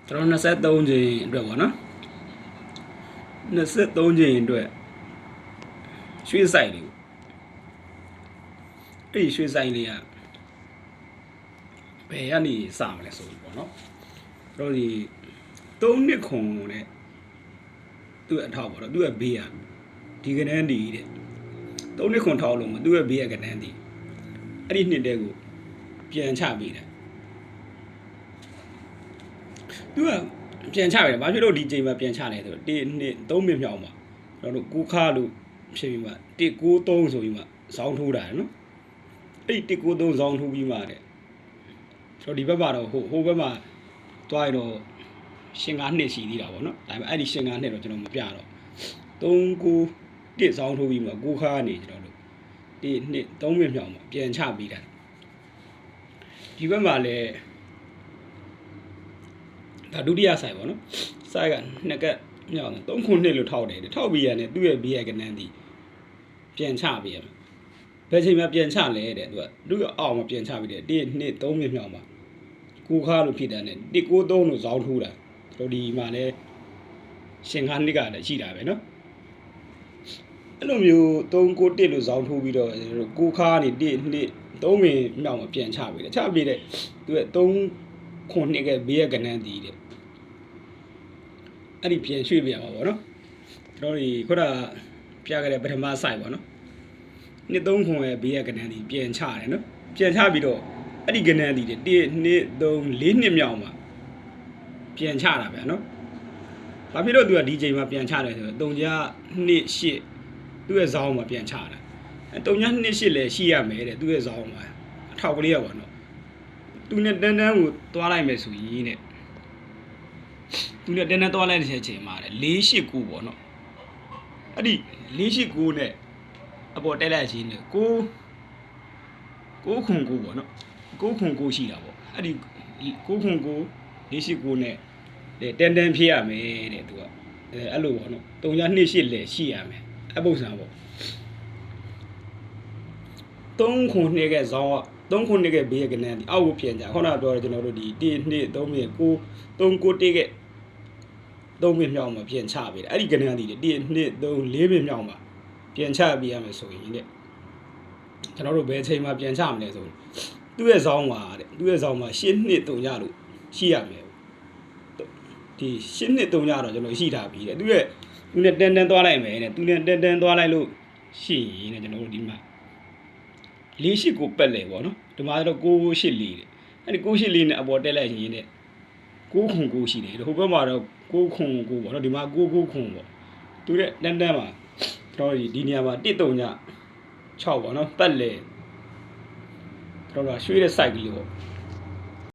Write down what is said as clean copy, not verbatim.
ကျွန်တော်23ချိန်အတွက်ပေါ့နော်23ချိန်အတွက်ရွှေ့ဆိုင်လေးအဲ့ရွှေ့ဆိုင်လေးကဘယ်ကနေစမလဲဆိုပြီးပေါ့နော်တို့ဒီ3နှစ်ခွန်နဲ့သူ့အထောက်ပေါ့နော်သူ့ရဲ့ဘေးကဒီကနန်းဒီတဲ့3နှစ်ခွန်ထောက်လို့မသူ့ရဲ့ဘေးကကနန်းဒီအဲ့ဒီနှစ်တဲကိုပြန်ချပေးတယ်သူကပြန်ချရတယ်ဘာဖြစ်လို့ဒီချိန်မှာပြန်ချလဲဆိုတော့1နှစ်3နှစ်မြောက်မှာကျွန်တော်တို့ကိုခါလို့ဖြစ်ပြီးမှ193ဆိုပြီးမှဇောင်းထိုးတာနော်အဲ့ဒီ193ဇောင်းထိုးပြီးမှတဲ့ဆိုတော့ဒီဘက်မှာတော့ဟိုဘက်မှာတွားရတော့ရှင်9နှစ်ရှိသေးတာပေါ့နော်ဒါပေမဲ့အဲ့ဒီရှင်9နှစ်တော့ကျွန်တော်မပြတော့39ဇောင်းထိုးပြီးမှကိုခါကနေကျွန်တော်တို့1နှစ်3နှစ်မြောက်မှာပြန်ချပေးတာဒီဘက်မှာလည်းဒါဒုတိယဆိုင်ပေါ့နော်ဆိုင်ကနှစ်ကက်မြောက်3ခုနှစ်လို့ထောက်တယ်ထောက်ပြီးရတယ်သူ့ရဲ့ဘေးရကနန်းဒီပြန်ချပေးရဘယ်ချိန်မှပြန်ချလဲတဲ့သူကအောက်မှာပြန်ချပေးတယ်1နှစ်3နှစ်မြောက်မှာကိုခါလို့ဖြစ်တယ်နဲ့193လို့ဇောင်းထိုးတာတို့ဒီမှာလဲရှင်ခါနှစ်ကလည်းရှိတာပဲနော်အဲ့လိုမျိုး391လို့ဇောင်းထိုးပြီးတော့ကိုခါနေ1နှစ်3မိနစ်မြောက်မှာပြန်ချပေးတယ်ချပေးတဲ့သူက3ခုနှစ်ကဘေးရကနန်းဒီတဲ့အဲ့ဒီပြန်ရွှေ့ပြရမှာပေါ့နော်ကျွန်တော်ဒီခုနပြခဲ့တဲ့ပထမ site ပေါ့နော်နှစ်3ခွန်ရဲ့ဘေးရကနန်းဒီပြန်ချတယ်နော်ပြန်ချပြီးတော့အဲ့ဒီကနန်းဒီ1 2 3 4နှစ်မြောက်မှာပြန်ချတာဗျာနော်ဘာဖြစ်လို့သူကဒီချိန်မှာပြန်ချတယ်ဆိုတော့3ည2 8သူ့ရဲ့ဇောင်းမှာပြန်ချတာ3ည2 8လည်းရှိရမယ်တဲ့သူ့ရဲ့ဇောင်းမှာအထောက်ကလေးရပါတော့သူနဲ့တန်းတန်းကိုသွားလိုက်မယ်ဆိုရင်တဲ့သူနဲ့တန်းတန်းသွားလိုက်တဲ့အချိန်မှာတဲ့489ပေါ့နော်အဲ့ဒီ489နဲ့အပေါ်တက်လိုက်ချင်းနဲ့6ခွန်9ပေါ့နော်6ခွန်9ရှိတာပေါ့အဲ့ဒီ6ခွန်9 489နဲ့တန်းတန်းဖြစ်ရမယ်တဲ့သူကအဲ့လိုပေါ့နော်3ည2 8လည်းရှိရမယ်အပုံစံပေါ့3ခွန်2ကဇောင်းက3ခုနှစ်ကဘေးကနန်းဒီအောက်ကိုပြန်ကြခုနကပြောတယ်ကျွန်တော်တို့ဒီ1 2 3မိနစ်9 3 9တိက3မိနစ်မြောက်မှာပြန်ချပေးတယ်အဲ့ဒီကနန်းဒီ1 2 3 4မိနစ်မြောက်မှာပြန်ချပေးရမယ်ဆိုရင်တဲ့ကျွန်တော်တို့ဘယ်ချိန်မှာပြန်ချမလဲဆိုရင်သူ့ရဲ့ဇောင်းပါတဲ့သူ့ရဲ့ဇောင်းမှာ8နှစ်3ညလို့ရှိရမယ်ဒီ8နှစ်3ညတော့ကျွန်တော်ရှိထားပြီတဲ့သူနဲ့တန်းတန်းသွားလိုက်မယ်တဲ့သူနဲ့တန်းတန်းသွားလိုက်လို့ရှိရင်တဲ့ကျွန်တော်တို့ဒီမှာ489ကိုပက်လေပေါ့နော်ဒီမှာတော့984တဲ့အဲ့ဒီ984နဲ့အပေါ်တက်လိုက်ရင်တဲ့9ခွန်9ရှိတယ်ဟိုဘက်မှာတော့9ခွန်9ပေါ့နော်ဒီမှာ9ခွန်ပေါ့သူတဲ့တန်းတန်းမှာတော့ဒီနေရာမှာ1 3ည6ပေါ့နော်ပက်လေတော့ရွှေ့တဲ့ site ကလေးပေါ့